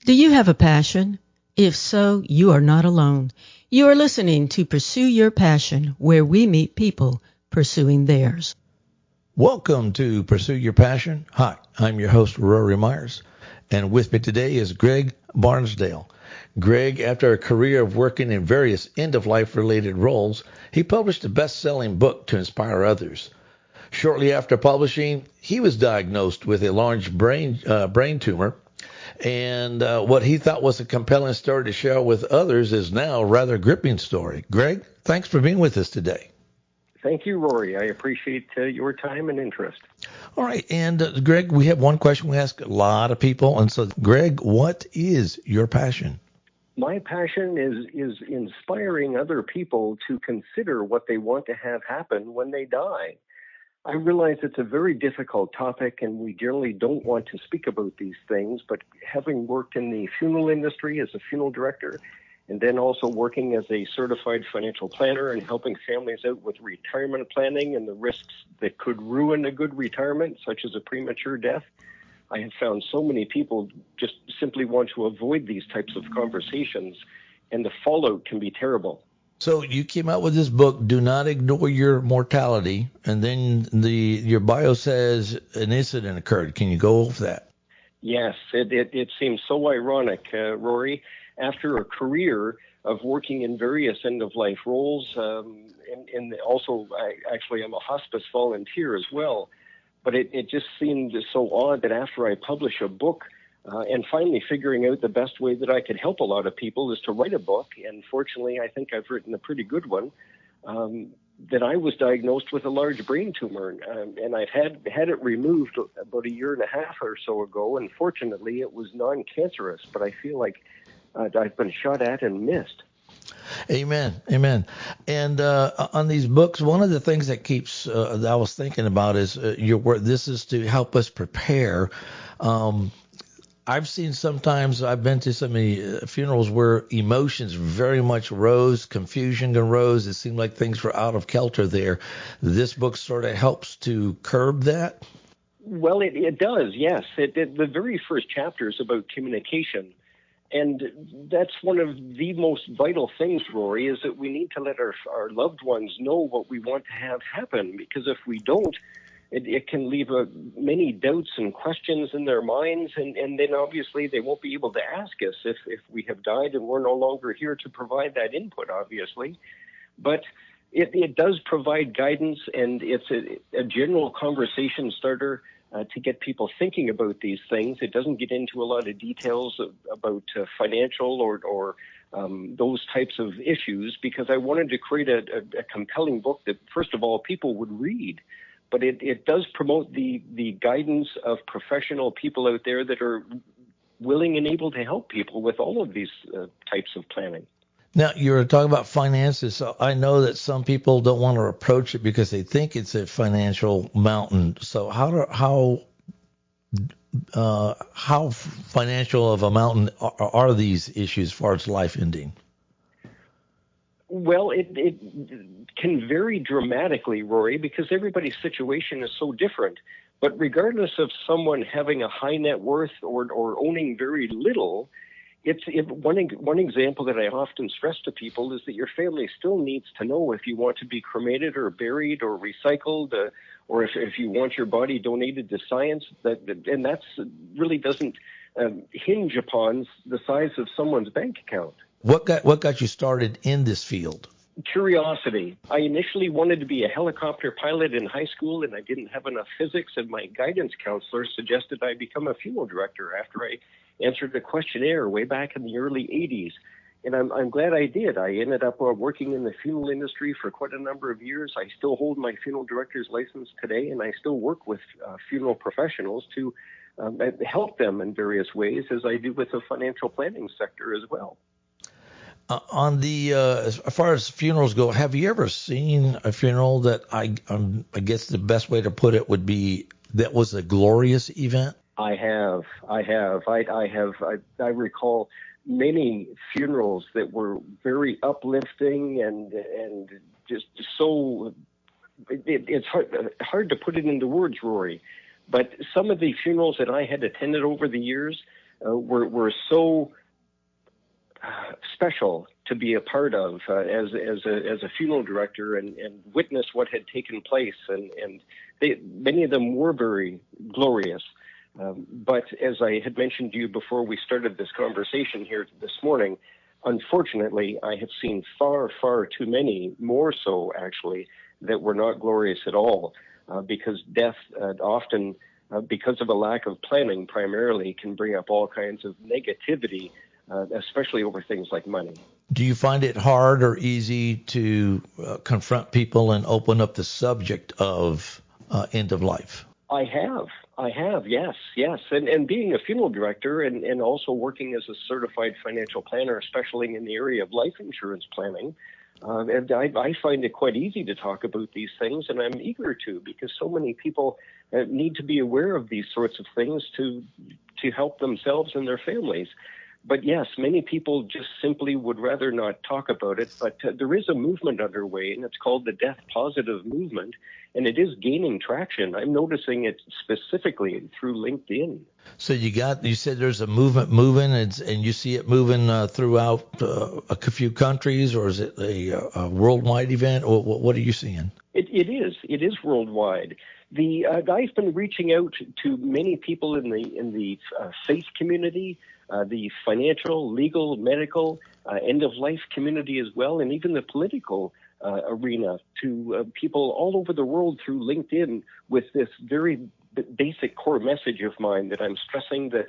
Do you have a passion? If so, you are not alone. You are listening to Pursue Your Passion, where we meet people pursuing theirs. Welcome to Pursue Your Passion. Hi, I'm your host, Rory Myers, and with me today is Greg Barnsdale. Greg, after a career of working in various end-of-life related roles, he published a best-selling book to inspire others. Shortly after publishing, he was diagnosed with a large brain tumor, and what he thought was a compelling story to share with others is now a rather gripping story. Greg, thanks for being with us today. Thank you, Rory. I appreciate your time and interest. All right. And Greg, we have one question we ask a lot of people. And so, Greg, what is your passion? My passion is inspiring other people to consider what they want to have happen when they die. I realize it's a very difficult topic, and we generally don't want to speak about these things, but having worked in the funeral industry as a funeral director, and then also working as a certified financial planner and helping families out with retirement planning and the risks that could ruin a good retirement, such as a premature death, I have found so many people just simply want to avoid these types of conversations, and the fallout can be terrible. So you came out with this book, Do Not Ignore Your Mortality, and then your bio says an incident occurred. Can you go over that? Yes, it seems so ironic, Rory. After a career of working in various end-of-life roles, and also I'm a hospice volunteer as well, but it just seemed so odd that after I publish a book, and finally figuring out the best way that I could help a lot of people is to write a book, and fortunately I think I've written a pretty good one, that I was diagnosed with a large brain tumor, and I've had it removed about a year and a half or so ago, and fortunately it was non-cancerous, but I feel like I've been shot at and missed. Amen. Amen. And on these books, one of the things that keeps that I was thinking about is your work. This is to help us prepare. I've seen sometimes, I've been to so many funerals where emotions very much rose, confusion arose. It seemed like things were out of kilter there. This book sort of helps to curb that. Well, it does, yes. The very first chapter is about communication. And that's one of the most vital things, Rory, is that we need to let our loved ones know what we want to have happen, because if we don't, it can leave many doubts and questions in their minds, and then obviously they won't be able to ask us if we have died and we're no longer here to provide that input, obviously. But it does provide guidance, and it's a general conversation starter to get people thinking about these things. It doesn't get into a lot of details about financial or those types of issues, because I wanted to create a compelling book that, first of all, people would read. But it does promote the guidance of professional people out there that are willing and able to help people with all of these types of planning. Now, you were talking about finances. So I know that some people don't want to approach it because they think it's a financial mountain. So how financial of a mountain are these issues as far as life ending? Well, it can vary dramatically, Rory, because everybody's situation is so different. But regardless of someone having a high net worth or owning very little, one example that I often stress to people is that your family still needs to know if you want to be cremated or buried or recycled, or if you want your body donated to science. And that's really doesn't hinge upon the size of someone's bank account. What got you started in this field? Curiosity. I initially wanted to be a helicopter pilot in high school, and I didn't have enough physics, and my guidance counselor suggested I become a funeral director after I answered a questionnaire way back in the early 80s. And I'm glad I did. I ended up working in the funeral industry for quite a number of years. I still hold my funeral director's license today, and I still work with funeral professionals to help them in various ways, as I do with the financial planning sector as well. On the as far as funerals go, have you ever seen a funeral that I guess the best way to put it would be that was a glorious event? I have. I recall many funerals that were very uplifting and just so. It's hard to put it into words, Rory. But some of the funerals that I had attended over the years, were so special to be a part of as a funeral director and witness what had taken place, and many of them were very glorious. But as I had mentioned to you before we started this conversation here this morning, unfortunately, I have seen far, far too many, more so actually, that were not glorious at all, because death often, because of a lack of planning primarily, can bring up all kinds of negativity, especially over things like money. Do you find it hard or easy to confront people and open up the subject of end of life? I have, yes. And being a funeral director and also working as a certified financial planner, especially in the area of life insurance planning, and I find it quite easy to talk about these things, and I'm eager to, because so many people need to be aware of these sorts of things to help themselves and their families. But yes, many people just simply would rather not talk about it. But there is a movement underway, and it's called the Death Positive Movement, and it is gaining traction. I'm noticing it specifically through LinkedIn. So you said there's a movement moving, and you see it moving throughout a few countries, or is it a worldwide event? Or what are you seeing? It is worldwide. I've been reaching out to many people in the faith community, the financial, legal, medical, end-of-life community as well, and even the political arena, to people all over the world through LinkedIn with this very basic core message of mine that I'm stressing that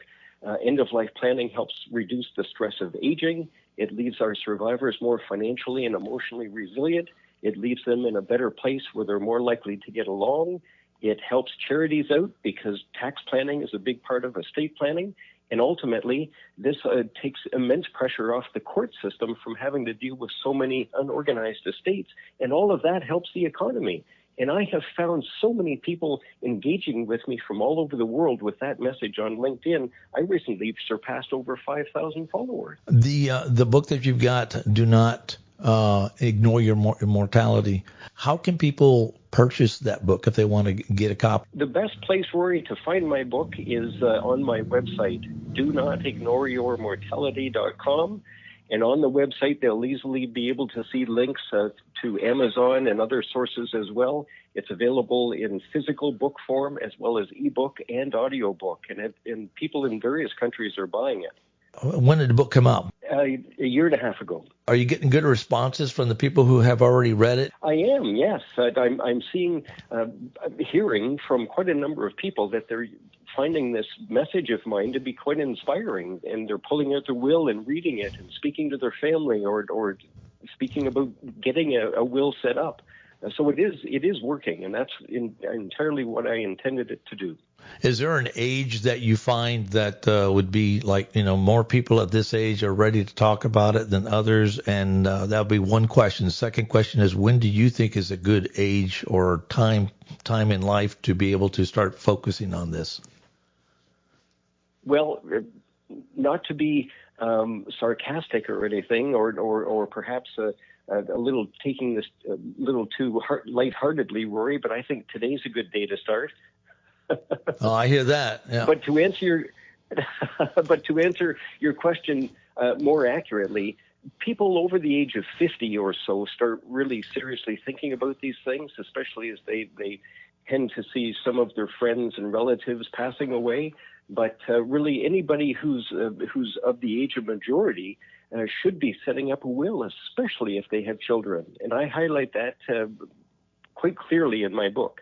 end-of-life planning helps reduce the stress of aging. It leaves our survivors more financially and emotionally resilient. It leaves them in a better place where they're more likely to get along. It helps charities out because tax planning is a big part of estate planning. And ultimately, this takes immense pressure off the court system from having to deal with so many unorganized estates. And all of that helps the economy. And I have found so many people engaging with me from all over the world with that message on LinkedIn. I recently surpassed over 5,000 followers. The book that you've got, Do Not Ignore Your Immortality, how can people purchase that book if they want to get a copy? The best place, Rory, to find my book is on my website, DoNotIgnoreYourMortality.com. And on the website, they'll easily be able to see links to Amazon and other sources as well. It's available in physical book form as well as ebook and audiobook. And people in various countries are buying it. When did the book come out? A year and a half ago. Are you getting good responses from the people who have already read it? I am, yes. I'm hearing from quite a number of people that they're finding this message of mine to be quite inspiring, and they're pulling out their will and reading it and speaking to their family or speaking about getting a will set up. So it is working, and that's entirely what I intended it to do. Is there an age that you find that would be like, more people at this age are ready to talk about it than others? And that would be one question. The second question is, when do you think is a good age or time in life to be able to start focusing on this? Well, not to be sarcastic or anything, or perhaps a little taking this a little too lightheartedly, Rory, but I think today's a good day to start. Oh, I hear that. Yeah. But to answer your question more accurately, people over the age of 50 or so start really seriously thinking about these things, especially as they tend to see some of their friends and relatives passing away. But really, anybody who's of the age of majority should be setting up a will, especially if they have children. And I highlight that quite clearly in my book.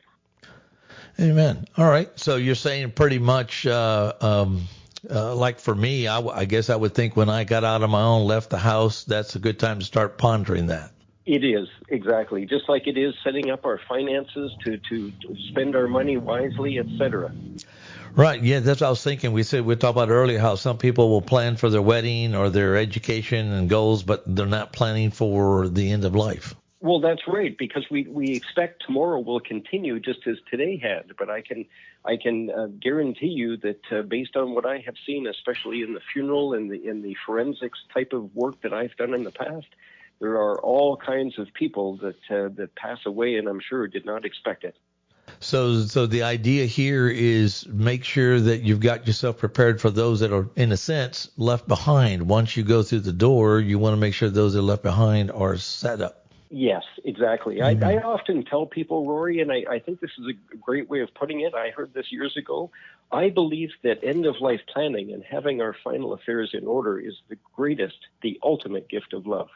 Amen. All right. So you're saying pretty much like for me, I guess I would think when I got out on my own, left the house, that's a good time to start pondering that. It is, exactly. Just like it is setting up our finances to spend our money wisely, etc. Right. Yeah, that's what I was thinking. We talked about earlier how some people will plan for their wedding or their education and goals, but they're not planning for the end of life. Well, that's right, because we expect tomorrow will continue just as today had. But I can guarantee you that based on what I have seen, especially in the funeral and in the forensics type of work that I've done in the past, there are all kinds of people that pass away, and I'm sure did not expect it. So the idea here is make sure that you've got yourself prepared for those that are, in a sense, left behind. Once you go through the door, you want to make sure those that are left behind are set up. Yes, exactly. Mm-hmm. I often tell people, Rory, and I think this is a great way of putting it. I heard this years ago. I believe that end-of-life planning and having our final affairs in order is the greatest, the ultimate gift of love.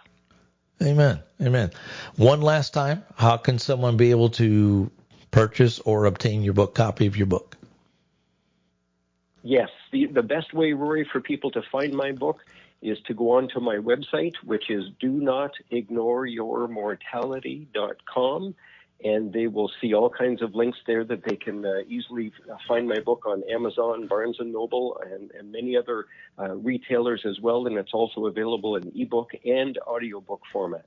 Amen. Amen. One last time, how can someone be able to purchase or obtain your book, copy of your book? Yes. The best way, Rory, for people to find my book is to go on to my website, which is donotignoreyourmortality.com, and they will see all kinds of links there that they can easily find my book on Amazon, Barnes & Noble, and many other retailers as well, and it's also available in ebook and audiobook format.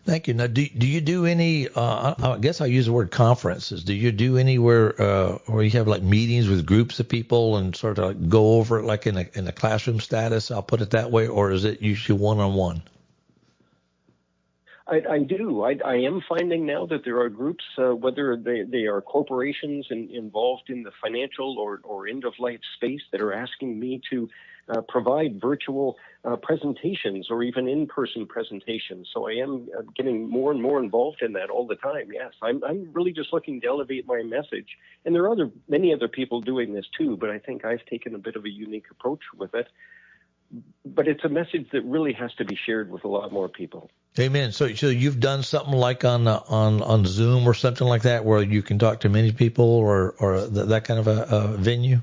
Thank you. Now, do you do any, I guess I use the word conferences. Do you do anywhere where you have like meetings with groups of people and sort of like go over it like in a classroom status, I'll put it that way, or is it usually one-on-one? I do. I am finding now that there are groups, whether they are corporations involved in the financial or end-of-life space, that are asking me to provide virtual presentations or even in-person presentations. So I am getting more and more involved in that all the time. Yes, I'm really just looking to elevate my message. And there are many other people doing this too, but I think I've taken a bit of a unique approach with it. But it's a message that really has to be shared with a lot more people. Amen. So you've done something like on Zoom or something like that where you can talk to many people or that kind of a venue?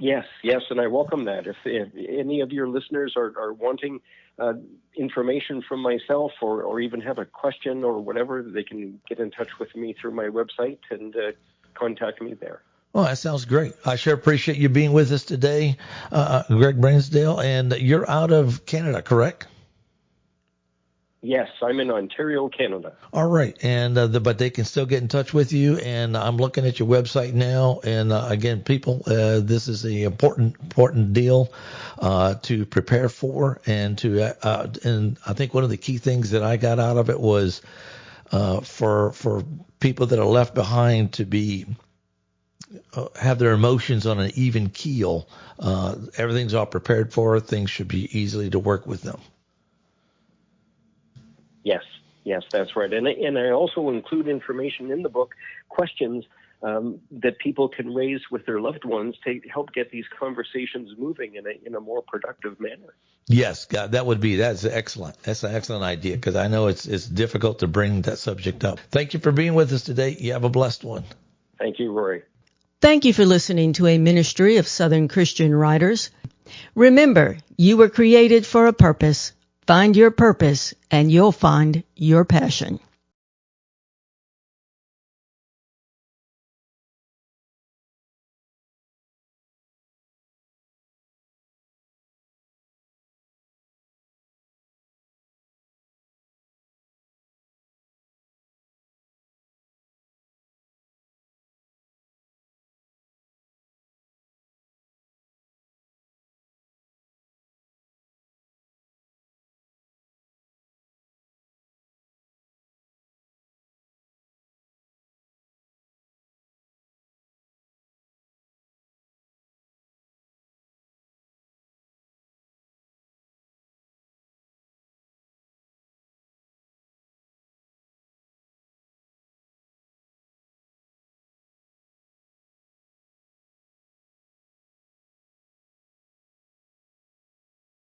Yes, and I welcome that. If any of your listeners are wanting information from myself or even have a question or whatever, they can get in touch with me through my website and contact me there. Well, that sounds great. I sure appreciate you being with us today, Greg Barnsdale, and you're out of Canada, correct? Yes, I'm in Ontario, Canada. All right, and but they can still get in touch with you, and I'm looking at your website now, and again, people, this is an important deal to prepare for, and and I think one of the key things that I got out of it was for people that are left behind to be have their emotions on an even keel. Everything's all prepared for. Things should be easily to work with them. Yes, that's right. And I also include information in the book, questions that people can raise with their loved ones to help get these conversations moving in a more productive manner. Yes, God, that's excellent. That's an excellent idea because I know it's difficult to bring that subject up. Thank you for being with us today. You have a blessed one. Thank you, Rory. Thank you for listening to a ministry of Southern Christian Writers. Remember, you were created for a purpose. Find your purpose, and you'll find your passion.